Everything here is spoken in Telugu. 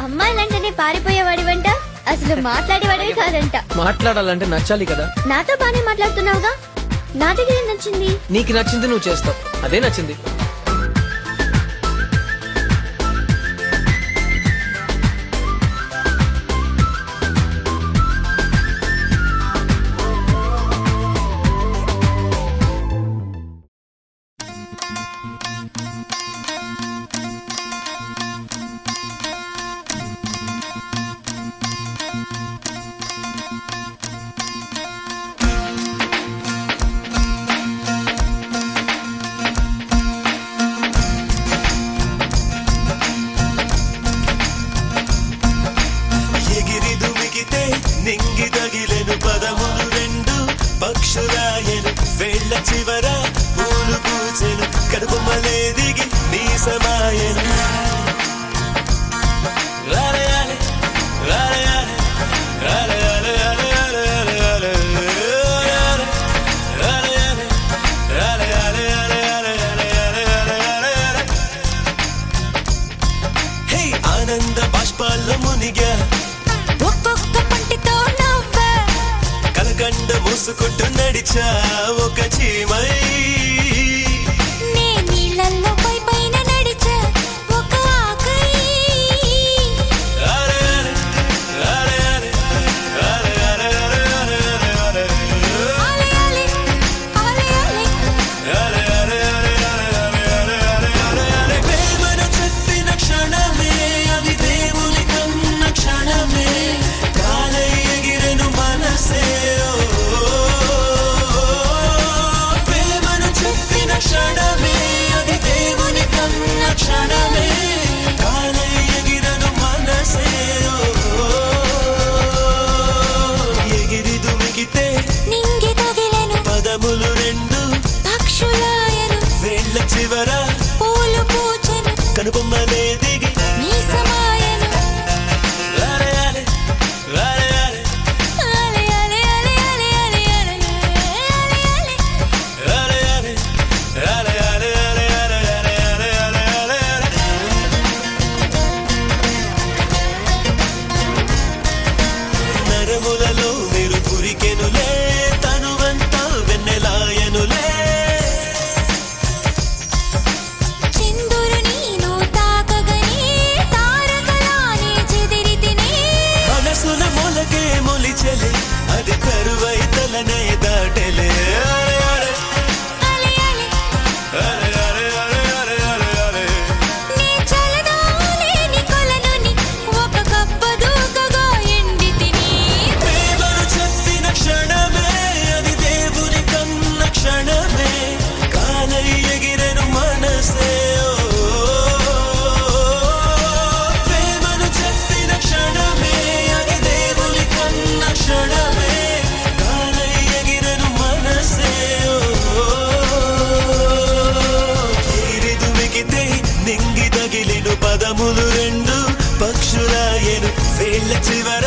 అమ్మాయిలంటేనే పారిపోయేవాడివంట, అసలు మాట్లాడేవాడివి కాదంట. మాట్లాడాలంటే నచ్చాలి కదా. నాతో బానే మాట్లాడుతున్నావుగా, నా దగ్గర ఏం నచ్చింది? నీకు నచ్చింది నువ్వు చేస్తావు, అదే నచ్చింది. నింగి తగిలెను పదములు రెండు పక్షురాయను వేళ్ళ చివర పూలు పూచెను కడుపుమలే దిగి నీ సమాయను ఆనంద బాష్పాల్లో మునిగా కలకండ మూసుకుంటూ నడిచా ఒక చీమై నే నీళ్ళల్లో పైన నడిచా ఒక ఆకై ప్రేమను చెప్పిన క్షణమే అది దేవుని కన్న క్షణమే కాలై ఎగిరెను మనసే క్షణమే అది దేవుని కన్న క్షణమే కాలై ఎగిరను మనసే ఎగిరి దుమికితే నింగి తగిలెను పదములు రెండు పక్షులాయను వేళ్ళ చివర పూలు పూచెను కనుబొమ్మలే దిగి నీ సమాయను నరములలో మీరు పురికెనులే తనువంతా వెన్నెలాయనులే చిందురు నీను తాకగనే తారకలానే చెదిరి తినే మనసున మొలకే మొలిచెలే అది కరువై తలనే దాటెలే నీ చలనాలేని కొలనుని ఒక కప్ప దూకగా ఎండి తిని ప్రేమను చెప్పిన క్షణమే అది దేవుని కన్న క్షణమే కాలై ఎగిరెను మనసే ప్రేమను చెప్పిన క్షణమే అది దేవుని కన్న క్షణమే కాలై ఎగిరెను మనసే ఎగిరి దుమికితే నింగి తగిలెను పదములు రెండు పక్షులాయను వేళ్ళ చివర